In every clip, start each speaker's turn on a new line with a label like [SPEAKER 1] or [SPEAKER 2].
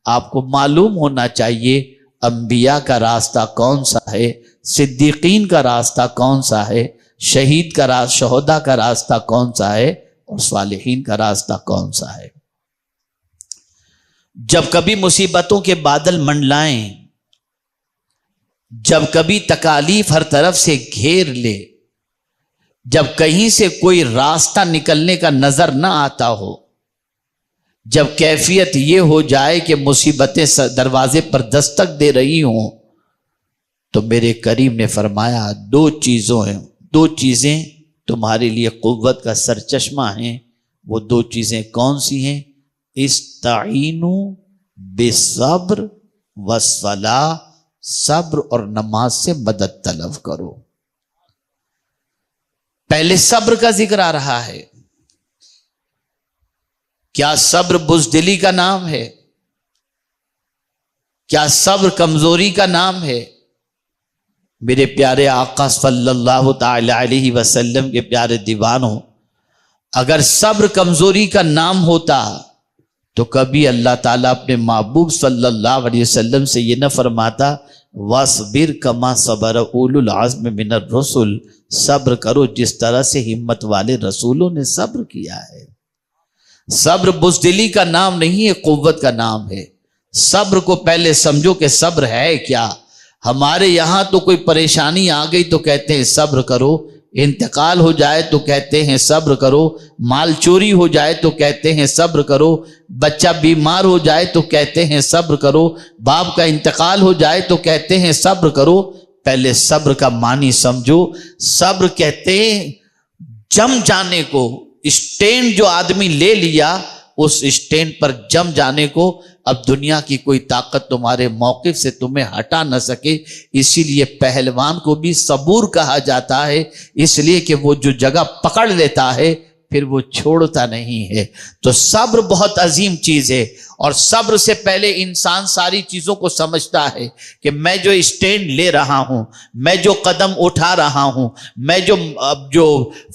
[SPEAKER 1] آپ کو معلوم ہونا چاہیے انبیاء کا راستہ کون سا ہے، صدیقین کا راستہ کون سا ہے، شہداء کا راستہ کون سا ہے، اور صالحین کا راستہ کون سا ہے۔ جب کبھی مصیبتوں کے بادل منڈلائیں، جب کبھی تکالیف ہر طرف سے گھیر لے، جب کہیں سے کوئی راستہ نکلنے کا نظر نہ آتا ہو، جب کیفیت یہ ہو جائے کہ مصیبتیں دروازے پر دستک دے رہی ہوں، تو میرے کریم نے فرمایا دو چیزیں تمہارے لیے قوت کا سرچشمہ ہیں۔ وہ دو چیزیں کون سی ہیں؟ استعینوا بالصبر والصلاۃ، صبر اور نماز سے مدد طلب کرو۔ پہلے صبر کا ذکر آ رہا ہے۔ کیا صبر بزدلی کا نام ہے؟ کیا صبر کمزوری کا نام ہے؟ میرے پیارے آقا صلی اللہ تعالی علیہ وسلم کے پیارے دیوانوں، اگر صبر کمزوری کا نام ہوتا تو کبھی اللہ تعالیٰ اپنے محبوب صلی اللہ علیہ وسلم سے یہ نہ فرماتا وَاصْبِرْ كَمَا صَبَرَ أُولُو الْعَزْمِ مِنَ الرُّسُلِ، صبر کرو جس طرح سے ہمت والے رسولوں نے صبر کیا ہے۔ صبر بزدلی کا نام نہیں ہے، قوت کا نام ہے۔ صبر کو پہلے سمجھو کہ صبر ہے کیا۔ ہمارے یہاں تو کوئی پریشانی آ گئی تو کہتے ہیں صبر کرو، انتقال ہو جائے تو کہتے ہیں صبر کرو، مال چوری ہو جائے تو کہتے ہیں صبر کرو، بچہ بیمار ہو جائے تو کہتے ہیں صبر کرو، باپ کا انتقال ہو جائے تو کہتے ہیں صبر کرو۔ پہلے صبر کا معنی سمجھو۔ صبر کہتے ہیں جم جانے کو، اسٹینڈ جو آدمی لے لیا اس اسٹینڈ پر جم جانے کو، اب دنیا کی کوئی طاقت تمہارے موقف سے تمہیں ہٹا نہ سکے۔ اسی لیے پہلوان کو بھی صبور کہا جاتا ہے، اس لیے کہ وہ جو جگہ پکڑ لیتا ہے پھر وہ چھوڑتا نہیں ہے۔ تو صبر بہت عظیم چیز ہے، اور صبر سے پہلے انسان ساری چیزوں کو سمجھتا ہے کہ میں جو اسٹینڈ لے رہا ہوں، میں جو قدم اٹھا رہا ہوں، میں جو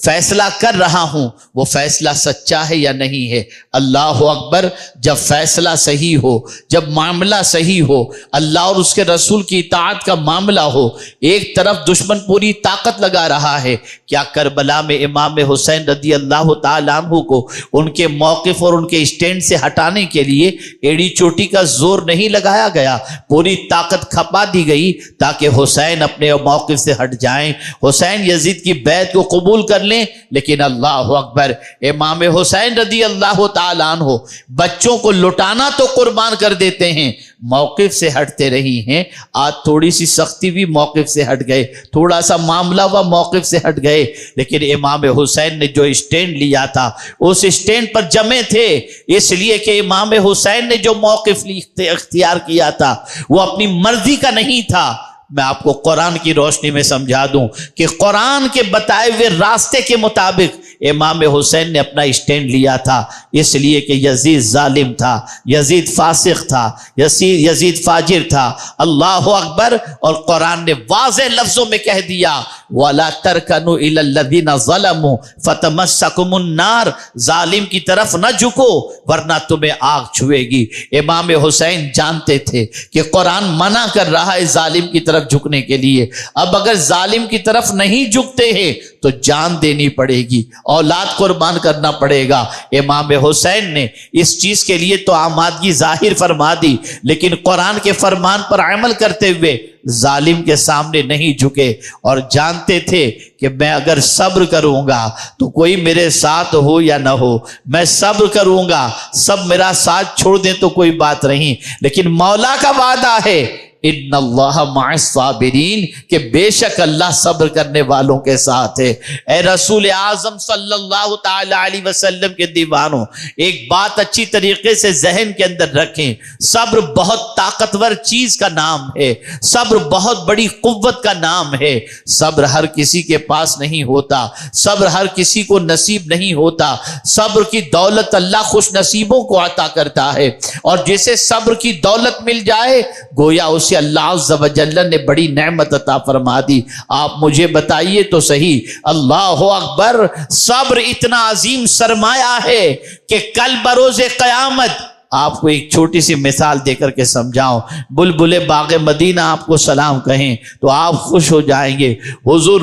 [SPEAKER 1] فیصلہ کر رہا ہوں، وہ فیصلہ سچا ہے یا نہیں ہے۔ اللہ اکبر۔ جب فیصلہ صحیح ہو، جب معاملہ صحیح ہو، اللہ اور اس کے رسول کی اطاعت کا معاملہ ہو، ایک طرف دشمن پوری طاقت لگا رہا ہے، کیا کربلا میں امام حسین رضی اللہ تعالیٰ عنہ کو ان کے موقف اور ان کے اسٹینڈ سے ہٹانے کے لیے ایڑی چوٹی کا زور نہیں لگایا گیا، پوری طاقت کھپا دی گئی تاکہ حسین اپنے موقف سے ہٹ جائیں، حسین یزید کی بیعت کو قبول کر لیں۔ لیکن اللہ اکبر، امام حسین رضی اللہ تعالیٰ عنہ بچوں کو لٹانا تو قربان کر دیتے ہیں، موقف سے ہٹتے رہی ہیں۔ آج تھوڑی سی سختی بھی موقف سے ہٹ گئے، تھوڑا سا معاملہ ہوا موقف سے ہٹ گئے، لیکن امام حسین نے جو اسٹینڈ لیا تھا اس اسٹینڈ پر جمے تھے، اس لیے کہ امام حسین نے جو موقف اختیار کیا تھا وہ اپنی مرضی کا نہیں تھا۔ میں آپ کو قرآن کی روشنی میں سمجھا دوں کہ قرآن کے بتائے ہوئے راستے کے مطابق امام حسین نے اپنا اسٹینڈ لیا تھا، اس لیے کہ یزید ظالم تھا، یزید فاسق تھا، یزید فاجر تھا۔ اللہ اکبر۔ اور قرآن نے واضح لفظوں میں کہہ دیا وَلَا تَرْكَنُوا إِلَى الَّذِينَ ظَلَمُوا فَتَمَسَّكُمُ النَّارُ، ظالم کی طرف نہ جھکو ورنہ تمہیں آگ چھوئے گی۔ امام حسین جانتے تھے کہ قرآن منع کر رہا ہے ظالم کی طرف جھکنے کے لیے، اب اگر ظالم کی طرف نہیں جھکتے ہیں تو جان دینی پڑے گی، اولاد قربان کرنا پڑے گا۔ امام حسین نے اس چیز کے لیے تو آمادگی ظاہر فرما دی، لیکن قرآن کے فرمان پر عمل کرتے ہوئے ظالم کے سامنے نہیں جھکے، اور جانتے تھے کہ میں اگر صبر کروں گا تو کوئی میرے ساتھ ہو یا نہ ہو، میں صبر کروں گا، سب میرا ساتھ چھوڑ دیں تو کوئی بات نہیں، لیکن مولا کا وعدہ ہے ان اللہ مع الصابرین، کہ بے شک اللہ صبر کرنے والوں کے ساتھ ہے۔ اے رسول اعظم صلی اللہ تعالی علیہ وسلم کے دیوانوں، ایک بات اچھی طریقے سے ذہن کے اندر رکھیں، صبر بہت طاقتور چیز کا نام ہے، صبر بہت بڑی قوت کا نام ہے۔ صبر ہر کسی کے پاس نہیں ہوتا، صبر ہر کسی کو نصیب نہیں ہوتا، صبر کی دولت اللہ خوش نصیبوں کو عطا کرتا ہے، اور جسے صبر کی دولت مل جائے گویا اسے اللہ عز و جل نے بڑی نعمت عطا فرما دی۔ آپ مجھے بتائیے تو صحیح، اللہ اکبر، صبر اتنا عظیم سرمایہ ہے کہ کل بروز قیامت آپ کو ایک چھوٹی سی مثال دے کر کے سمجھاؤں. بلبل باغ مدینہ آپ کو سلام کہیں تو آپ خوش ہو جائیں گے. حضور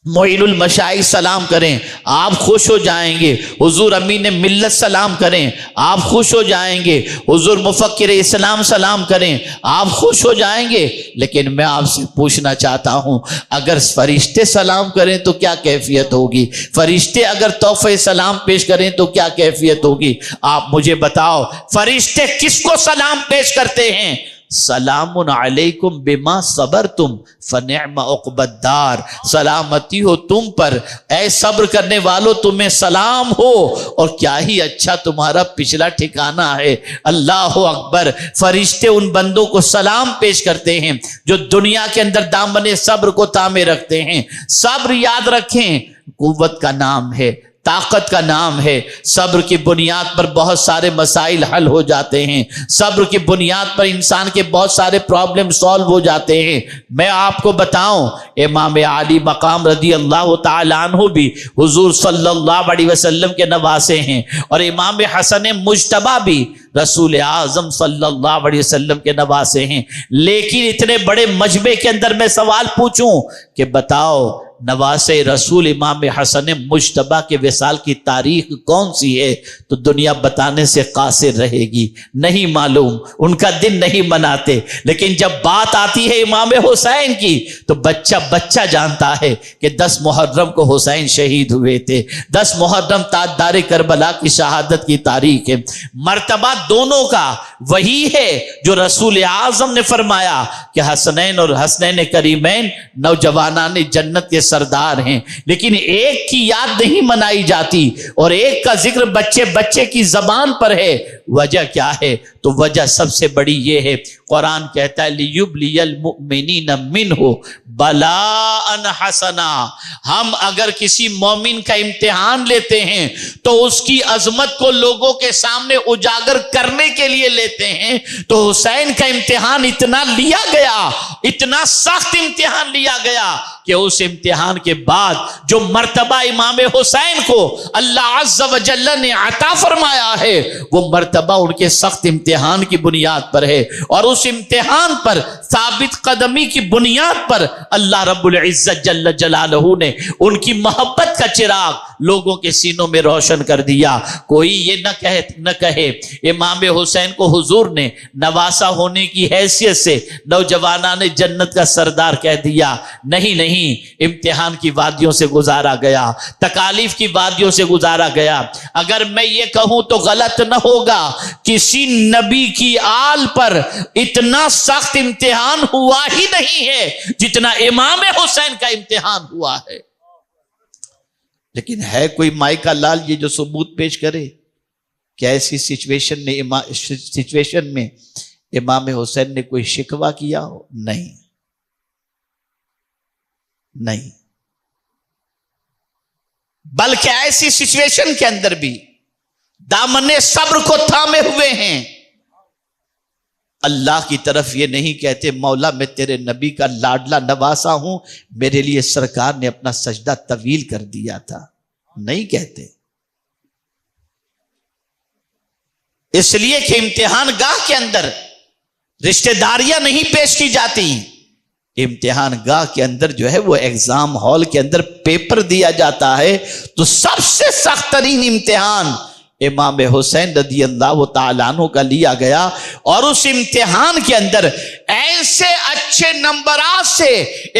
[SPEAKER 1] معین المشائخ سلام کریں آپ خوش ہو جائیں گے. حضور امین ملت سلام کریں آپ خوش ہو جائیں گے. حضور مفکر اسلام سلام کریں آپ خوش ہو جائیں گے. لیکن میں آپ سے پوچھنا چاہتا ہوں اگر فرشتے سلام کریں تو کیا کیفیت ہوگی؟ فرشتے اگر تحفہ سلام پیش کریں تو کیا کیفیت ہوگی؟ آپ مجھے بتاؤ فرشتے کس کو سلام پیش کرتے ہیں؟ سلام علیکم بما صبرتم فنعم عقبی الدار. سلامتی ہو تم پر اے صبر کرنے والو، تمہیں سلام ہو اور کیا ہی اچھا تمہارا پچھلا ٹھکانہ ہے. اللہ اکبر. فرشتے ان بندوں کو سلام پیش کرتے ہیں جو دنیا کے اندر دامن صبر کو تامے رکھتے ہیں. صبر یاد رکھیں قوت کا نام ہے، طاقت کا نام ہے. صبر کی بنیاد پر بہت سارے مسائل حل ہو جاتے ہیں. صبر کی بنیاد پر انسان کے بہت سارے پرابلم سالو ہو جاتے ہیں. میں آپ کو بتاؤں امام علی مقام رضی اللہ تعالیٰ عنہ بھی حضور صلی اللہ علیہ وسلم کے نواسے ہیں، اور امام حسن مجتبی بھی رسول اعظم صلی اللہ علیہ وسلم کے نواسے ہیں. لیکن اتنے بڑے مجمع کے اندر میں سوال پوچھوں کہ بتاؤ نواسے رسول امام حسن مجتبی کے وصال کی تاریخ کون سی ہے؟ تو دنیا بتانے سے قاصر رہے گی، نہیں معلوم، ان کا دن نہیں مناتے. لیکن جب بات آتی ہے امام حسین کی تو بچہ بچہ جانتا ہے کہ 10 محرم کو حسین شہید ہوئے تھے. 10 محرم تاجدار کربلا کی شہادت کی تاریخ ہے. مرتبہ دونوں کا وہی ہے جو رسول اعظم نے فرمایا کہ حسنین اور حسنین کریمین نوجوانان جنت کے سردار ہیں. لیکن ایک کی یاد نہیں منائی جاتی اور ایک کا ذکر بچے بچے کی زبان پر ہے. وجہ کیا ہے؟ تو وجہ سب سے بڑی یہ ہے، قرآن کہتا ہے لیبلی المؤمنین منہ بلاء حسنا. ہم اگر کسی مومن کا امتحان لیتے ہیں تو اس کی عظمت کو لوگوں کے سامنے اجاگر کرنے کے لیے لیتے ہیں. تو حسین کا امتحان اتنا لیا گیا، اتنا سخت امتحان لیا گیا کہ اس امتحان کے بعد جو مرتبہ امام حسین کو اللہ عز و جل نے عطا فرمایا ہے وہ مرتبہ ان کے سخت امتحان کی بنیاد پر ہے. اور اس امتحان پر ثابت قدمی کی بنیاد پر اللہ رب العزت جل جلالہ نے ان کی محبت کا چراغ لوگوں کے سینوں میں روشن کر دیا. کوئی یہ نہ کہے امام حسین کو حضور نے نواسا ہونے کی حیثیت سے نوجوانان جنت کا سردار کہہ دیا. نہیں، امتحان کی وادیوں سے گزارا گیا، تکالیف کی وادیوں سے گزارا گیا. اگر میں یہ کہوں تو غلط نہ ہوگا، کسی نبی کی آل پر اتنا سخت امتحان ہوا ہی نہیں ہے جتنا امام حسین کا امتحان ہوا ہے. لیکن ہے کوئی مائی کا لال یہ جو ثبوت پیش کرے کہ ایسی سچویشن میں امام حسین نے کوئی شکوہ کیا ہو؟ نہیں، بلکہ ایسی سچویشن کے اندر بھی دامن صبر کو تھامے ہوئے ہیں. اللہ کی طرف یہ نہیں کہتے مولا میں تیرے نبی کا لاڈلا نواسا ہوں، میرے لیے سرکار نے اپنا سجدہ طویل کر دیا تھا. نہیں کہتے، اس لیے کہ امتحان گاہ کے اندر رشتہ داریاں نہیں پیش کی جاتی. امتحان گاہ کے اندر جو ہے وہ ایگزام ہال کے اندر پیپر دیا جاتا ہے. تو سب سے سخت ترین امتحان امام حسین رضی اللہ تعالیٰ عنہ کا لیا گیا، اور اس امتحان کے اندر ایسے اچھے نمبرات سے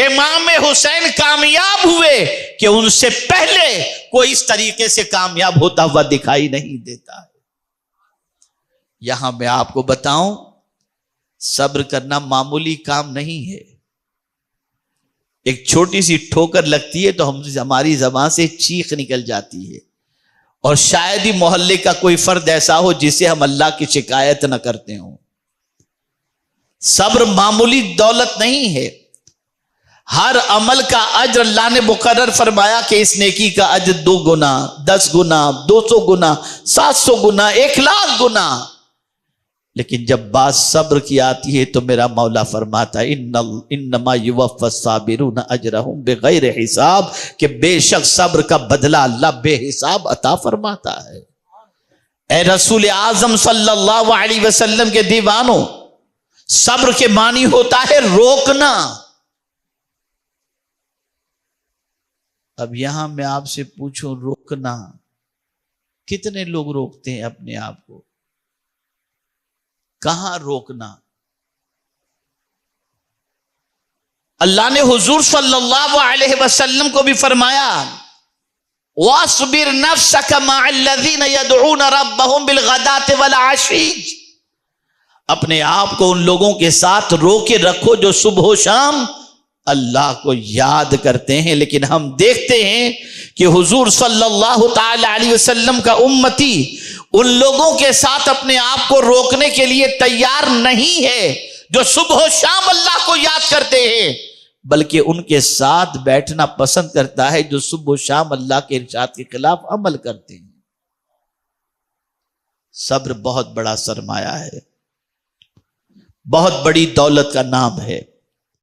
[SPEAKER 1] امام حسین کامیاب ہوئے کہ ان سے پہلے کوئی اس طریقے سے کامیاب ہوتا ہوا دکھائی نہیں دیتا ہے. یہاں میں آپ کو بتاؤں صبر کرنا معمولی کام نہیں ہے. ایک چھوٹی سی ٹھوکر لگتی ہے تو ہماری زبان سے چیخ نکل جاتی ہے، اور شاید ہی محلے کا کوئی فرد ایسا ہو جسے ہم اللہ کی شکایت نہ کرتے ہوں. صبر معمولی دولت نہیں ہے. ہر عمل کا اجر اللہ نے مقرر فرمایا کہ اس نیکی کا اجر 2 گنا، 10 گنا، 200 گنا، 700 گنا، 1,00,000 گنا. لیکن جب بات صبر کی آتی ہے تو میرا مولا فرماتا ہے انما یوفی الصابرون اجرہم بغیر حساب، کہ بے شک صبر کا بدلہ اللہ بے حساب عطا فرماتا ہے. اے رسول اعظم صلی اللہ علیہ وسلم کے دیوانوں، صبر کے معنی ہوتا ہے روکنا۔ اب یہاں میں آپ سے پوچھوں، روکنا کتنے لوگ روکتے ہیں اپنے آپ کو؟ کہاں روکنا؟ اللہ نے حضور صلی اللہ علیہ وسلم کو بھی فرمایا وَاصْبِرْ نَفْسَكَ مَعَ الَّذِينَ يَدْعُونَ رَبَّهُمْ بِالْغَدَاةِ وَالْعَشِيِّ، اپنے آپ کو ان لوگوں کے ساتھ روکے رکھو جو صبح و شام اللہ کو یاد کرتے ہیں۔ لیکن ہم دیکھتے ہیں کہ حضور صلی اللہ تعالی علیہ وسلم کا امتی ان لوگوں کے ساتھ اپنے آپ کو روکنے کے لیے تیار نہیں ہے جو صبح و شام اللہ کو یاد کرتے ہیں، بلکہ ان کے ساتھ بیٹھنا پسند کرتا ہے جو صبح و شام اللہ کے ارشاد کے خلاف عمل کرتے ہیں۔ صبر بہت بڑا سرمایہ ہے، بہت بڑی دولت کا نام ہے۔